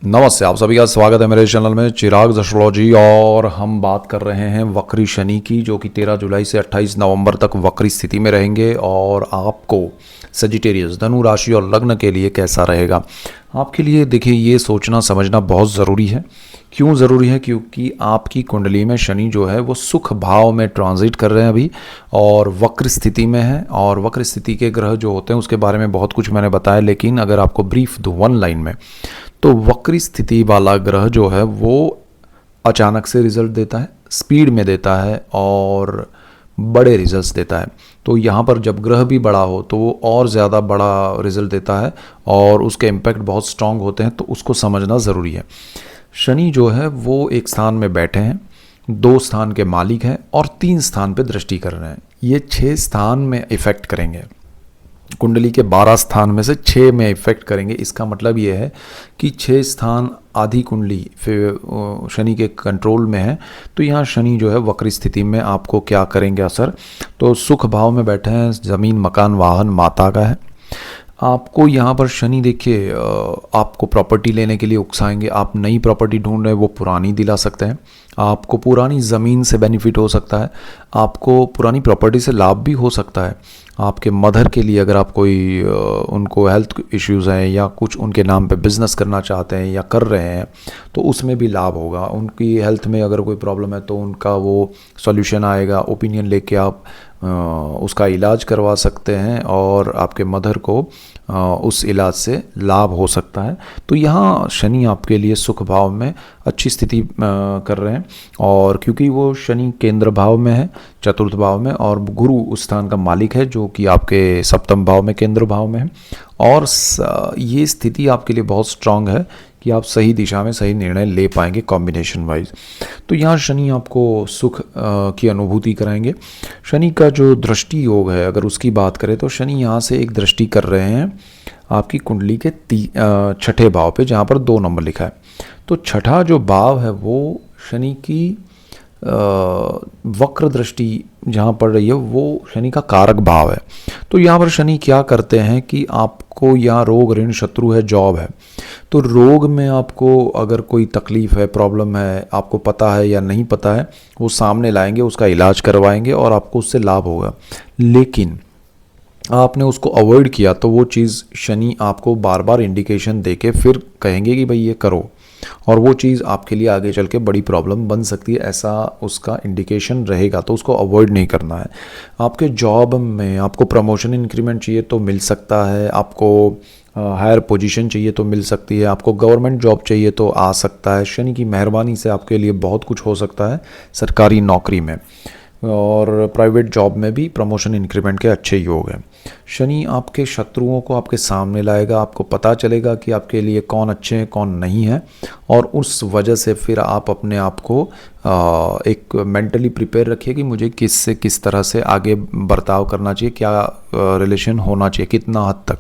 नमस्ते, आप सभी का स्वागत है मेरे चैनल में चिराग एस्ट्रोलॉजी। और हम बात कर रहे हैं वक्री शनि की, जो कि 13 जुलाई से 28 नवंबर तक वक्री स्थिति में रहेंगे। और आपको सजिटेरियस धनु राशि और लग्न के लिए कैसा रहेगा। आपके लिए देखिए, ये सोचना समझना बहुत ज़रूरी है। क्यों ज़रूरी है? क्योंकि आपकी कुंडली में शनि जो है वो सुख भाव में ट्रांजिट कर रहे हैं अभी, और वक्र स्थिति में है। और वक्र स्थिति के ग्रह जो होते हैं उसके बारे में बहुत कुछ मैंने बताया, लेकिन अगर आपको ब्रीफ दूँ वन लाइन में, तो वक्री स्थिति वाला ग्रह जो है वो अचानक से रिजल्ट देता है, स्पीड में देता है और बड़े रिजल्ट्स देता है। तो यहाँ पर जब ग्रह भी बड़ा हो तो वो और ज़्यादा बड़ा रिजल्ट देता है और उसके इम्पैक्ट बहुत स्ट्रांग होते हैं, तो उसको समझना ज़रूरी है। शनि जो है वो एक स्थान में बैठे हैं, 2 स्थान के मालिक हैं और 3 स्थान पे दृष्टि कर रहे हैं। ये 6 स्थान में इफेक्ट करेंगे। कुंडली के 12 स्थान में से 6 में इफेक्ट करेंगे। इसका मतलब ये है कि 6 स्थान आधी कुंडली फिर शनि के कंट्रोल में है। तो यहाँ शनि जो है वक्री स्थिति में आपको क्या करेंगे असर। तो सुख भाव में बैठे हैं, ज़मीन मकान वाहन माता का है। आपको यहाँ पर शनि देखिए आपको प्रॉपर्टी लेने के लिए उकसाएंगे। आप नई प्रॉपर्टी ढूंढ रहे हैं, वो पुरानी दिला सकते हैं। आपको पुरानी ज़मीन से बेनिफिट हो सकता है, आपको पुरानी प्रॉपर्टी से लाभ भी हो सकता है। आपके मदर के लिए अगर आप कोई उनको हेल्थ इश्यूज़ हैं या कुछ उनके नाम पे बिज़नेस करना चाहते हैं या कर रहे हैं, तो उसमें भी लाभ होगा। उनकी हेल्थ में अगर कोई प्रॉब्लम है तो उनका वो सॉल्यूशन आएगा। ओपिनियन लेके आप उसका इलाज करवा सकते हैं और आपके मदर को उस इलाज से लाभ हो सकता है। तो यहाँ शनि आपके लिए सुख भाव में अच्छी स्थिति कर रहे हैं। और क्योंकि वो शनि केंद्र भाव में है, चतुर्थ भाव में, और गुरु उस स्थान का मालिक है जो कि आपके सप्तम भाव में, केंद्र भाव में है। और ये स्थिति आपके लिए बहुत स्ट्रांग है कि आप सही दिशा में सही निर्णय ले पाएंगे कॉम्बिनेशन वाइज। तो यहाँ शनि आपको सुख की अनुभूति कराएंगे। शनि का जो दृष्टि योग है, अगर उसकी बात करें तो शनि यहाँ से एक दृष्टि कर रहे हैं आपकी कुंडली के 6ठे भाव पे, जहाँ पर 2 नंबर लिखा है। तो छठा जो भाव है वो शनि की वक्र दृष्टि जहाँ पड़ रही है वो शनि का कारक भाव है। तो यहाँ पर शनि क्या करते हैं कि आपको यहाँ रोग ऋण शत्रु है, जॉब है, तो रोग में आपको अगर कोई तकलीफ है, प्रॉब्लम है, आपको पता है या नहीं पता है, वो सामने लाएंगे, उसका इलाज करवाएंगे और आपको उससे लाभ होगा। लेकिन आपने उसको अवॉइड किया तो वो चीज़ शनि आपको बार बार इंडिकेशन देके फिर कहेंगे कि भाई ये करो, और वो चीज़ आपके लिए आगे चल के बड़ी प्रॉब्लम बन सकती है, ऐसा उसका इंडिकेशन रहेगा। तो उसको अवॉइड नहीं करना है। आपके जॉब में आपको प्रमोशन इंक्रीमेंट चाहिए तो मिल सकता है, आपको हायर पोजीशन चाहिए तो मिल सकती है, आपको गवर्नमेंट जॉब चाहिए तो आ सकता है। शनि की मेहरबानी से आपके लिए बहुत कुछ हो सकता है सरकारी नौकरी में, और प्राइवेट जॉब में भी प्रमोशन इंक्रीमेंट के अच्छे योग हैं। शनि आपके शत्रुओं को आपके सामने लाएगा, आपको पता चलेगा कि आपके लिए कौन अच्छे हैं कौन नहीं है, और उस वजह से फिर आप अपने आप को एक मेंटली प्रिपेयर रखिए कि मुझे किस से किस तरह से आगे बर्ताव करना चाहिए, क्या रिलेशन होना चाहिए, कितना हद तक।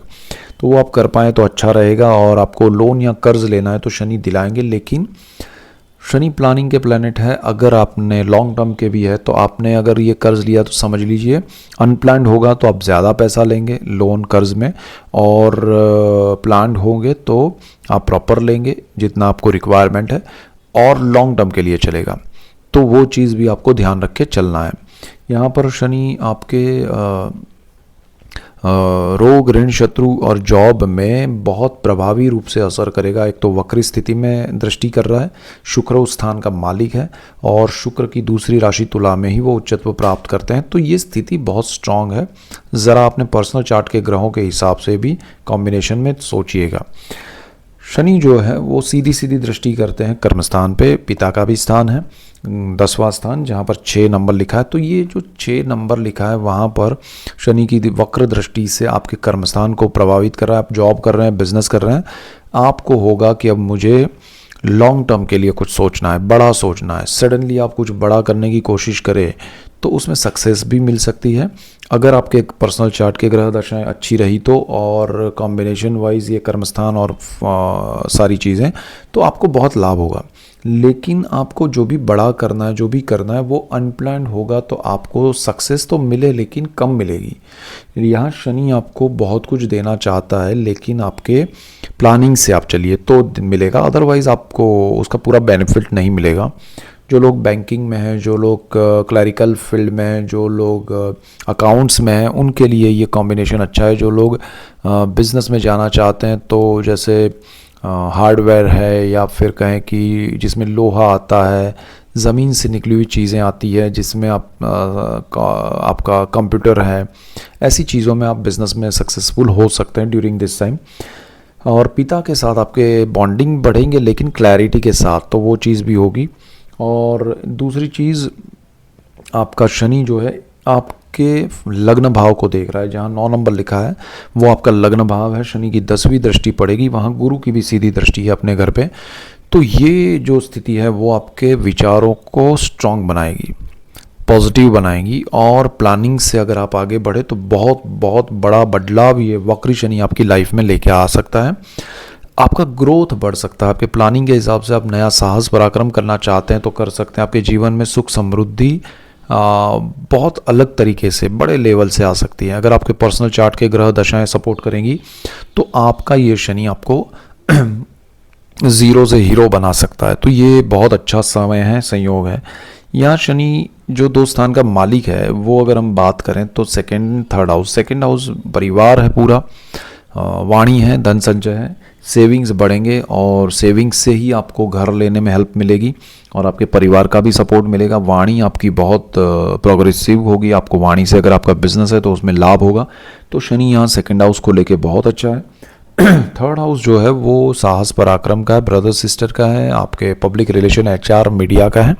तो वो आप कर पाएँ तो अच्छा रहेगा। और आपको लोन या कर्ज लेना है तो शनि दिलाएंगे, लेकिन शनि प्लानिंग के प्लैनेट है। अगर आपने लॉन्ग टर्म के भी है तो आपने अगर ये कर्ज लिया तो समझ लीजिए अनप्लान्ड होगा तो आप ज़्यादा पैसा लेंगे लोन कर्ज में, और प्लान्ड होंगे तो आप प्रॉपर लेंगे जितना आपको रिक्वायरमेंट है और लॉन्ग टर्म के लिए चलेगा। तो वो चीज़ भी आपको ध्यान रख के चलना है। यहाँ पर शनि आपके रोग ऋण शत्रु और जॉब में बहुत प्रभावी रूप से असर करेगा। एक तो वक्री स्थिति में दृष्टि कर रहा है, शुक्र उस स्थान का मालिक है, और शुक्र की दूसरी राशि तुला में ही वो उच्चत्व प्राप्त करते हैं। तो ये स्थिति बहुत स्ट्रांग है। ज़रा अपने पर्सनल चार्ट के ग्रहों के हिसाब से भी कॉम्बिनेशन में सोचिएगा। शनि जो है वो सीधी सीधी दृष्टि करते हैं कर्मस्थान पे, पिता का भी स्थान है, 10वां स्थान, जहाँ पर 6 नंबर लिखा है। तो ये जो 6 नंबर लिखा है वहाँ पर शनि की वक्र दृष्टि से आपके कर्मस्थान को प्रभावित कर रहा है। आप जॉब कर रहे हैं, बिजनेस कर रहे हैं, आपको होगा कि अब मुझे लॉन्ग टर्म के लिए कुछ सोचना है, बड़ा सोचना है। सडनली आप कुछ बड़ा करने की कोशिश करें तो उसमें सक्सेस भी मिल सकती है, अगर आपके पर्सनल चार्ट के ग्रह दशाएं अच्छी रही तो, और कॉम्बिनेशन वाइज ये कर्मस्थान और सारी चीज़ें, तो आपको बहुत लाभ होगा। लेकिन आपको जो भी बड़ा करना है, जो भी करना है, वो अनप्लान्ड होगा तो आपको सक्सेस तो मिले लेकिन कम मिलेगी। यहाँ शनि आपको बहुत कुछ देना चाहता है, लेकिन आपके प्लानिंग से आप चलिए तो मिलेगा, अदरवाइज़ आपको उसका पूरा बेनिफिट नहीं मिलेगा। जो लोग बैंकिंग में हैं, जो लोग क्लरिकल फील्ड में हैं, जो लोग अकाउंट्स में हैं, उनके लिए ये कॉम्बिनेशन अच्छा है। जो लोग बिज़नेस में जाना चाहते हैं, तो जैसे हार्डवेयर है, या फिर कहें कि जिसमें लोहा आता है, ज़मीन से निकली हुई चीज़ें आती है, जिसमें आपका कंप्यूटर है, ऐसी चीज़ों में आप बिज़नेस में सक्सेसफुल हो सकते हैं ड्यूरिंग दिस टाइम। और पिता के साथ आपके बॉन्डिंग बढ़ेंगे, लेकिन क्लैरिटी के साथ, तो वो चीज़ भी होगी। और दूसरी चीज़, आपका शनि जो है आपके लग्न भाव को देख रहा है। जहाँ 9 नंबर लिखा है वो आपका लग्न भाव है। शनि की 10वीं दृष्टि पड़ेगी, वहाँ गुरु की भी सीधी दृष्टि है अपने घर पे। तो ये जो स्थिति है वो आपके विचारों को स्ट्रांग बनाएगी, पॉजिटिव बनाएगी, और प्लानिंग से अगर आप आगे बढ़े तो बहुत बहुत बड़ा बदलाव ये वक्री शनि आपकी लाइफ में लेके आ सकता है। आपका ग्रोथ बढ़ सकता है। आपके प्लानिंग के हिसाब से आप नया साहस पराक्रम करना चाहते हैं तो कर सकते हैं। आपके जीवन में सुख समृद्धि बहुत अलग तरीके से, बड़े लेवल से आ सकती है। अगर आपके पर्सनल चार्ट के ग्रह दशाएं सपोर्ट करेंगी तो आपका ये शनि आपको ज़ीरो से हीरो बना सकता है। तो ये बहुत अच्छा समय है, संयोग है। यहाँ शनि जो 2 स्थान का मालिक है, वो अगर हम बात करें तो सेकंड हाउस परिवार है पूरा, वाणी है, धन संचय है, सेविंग्स बढ़ेंगे, और सेविंग्स से ही आपको घर लेने में हेल्प मिलेगी और आपके परिवार का भी सपोर्ट मिलेगा। वाणी आपकी बहुत प्रोग्रेसिव होगी। आपको वाणी से अगर आपका बिजनेस है तो उसमें लाभ होगा। तो शनि यहाँ सेकंड हाउस को लेके बहुत अच्छा है। थर्ड हाउस जो है वो साहस पराक्रम का है, ब्रदर सिस्टर का है, आपके पब्लिक रिलेशन, HR, मीडिया का है।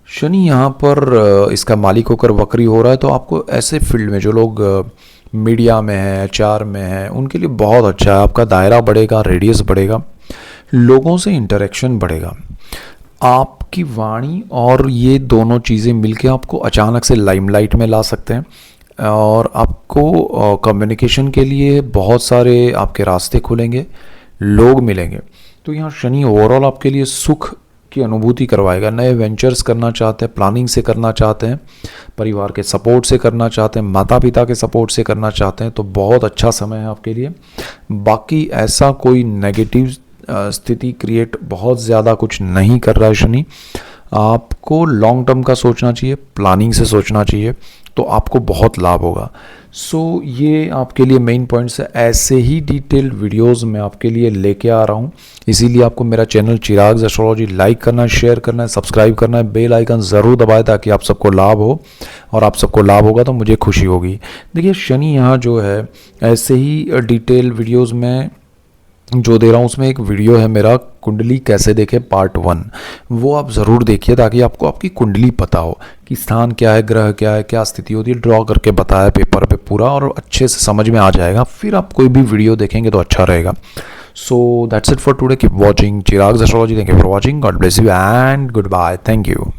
शनि यहाँ पर इसका मालिक होकर वक्री हो रहा है, तो आपको ऐसे फील्ड में जो लोग मीडिया में है, HR में है, उनके लिए बहुत अच्छा है। आपका दायरा बढ़ेगा, रेडियस बढ़ेगा, लोगों से इंटरेक्शन बढ़ेगा। आपकी वाणी और ये दोनों चीज़ें मिलके आपको अचानक से लाइमलाइट में ला सकते हैं, और आपको कम्युनिकेशन के लिए बहुत सारे आपके रास्ते खुलेंगे, लोग मिलेंगे। तो यहाँ शनि ओवरऑल आपके लिए सुख की अनुभूति करवाएगा। नए वेंचर्स करना चाहते हैं, प्लानिंग से करना चाहते हैं, परिवार के सपोर्ट से करना चाहते हैं, माता पिता के सपोर्ट से करना चाहते हैं, तो बहुत अच्छा समय है आपके लिए। बाकी ऐसा कोई नेगेटिव स्थिति क्रिएट बहुत ज़्यादा कुछ नहीं कर रहा है शनि। आपको लॉन्ग टर्म का सोचना चाहिए, प्लानिंग से सोचना चाहिए, तो आपको बहुत लाभ होगा। सो ये आपके लिए मेन पॉइंट्स है। ऐसे ही डिटेल्ड वीडियोस मैं आपके लिए लेके आ रहा हूँ, इसीलिए आपको मेरा चैनल चिराग एस्ट्रोलॉजी लाइक करना है, शेयर करना है, सब्सक्राइब करना है, बेल आइकन ज़रूर दबाएं ताकि आप सबको लाभ हो, और आप सबको लाभ होगा तो मुझे खुशी होगी। देखिए शनि यहाँ जो है, ऐसे ही डिटेल वीडियोज़ में जो दे रहा हूँ, उसमें एक वीडियो है मेरा, कुंडली कैसे देखे पार्ट 1, वो आप ज़रूर देखिए ताकि आपको आपकी कुंडली पता हो कि स्थान क्या है, ग्रह क्या है, क्या स्थिति होती है, ड्रॉ करके बताया पेपर पे पूरा, और अच्छे से समझ में आ जाएगा। फिर आप कोई भी वीडियो देखेंगे तो अच्छा रहेगा। So that's it for today. Keep watching Chirag astrology. Thank you for watching. God bless you and goodbye. Thank you.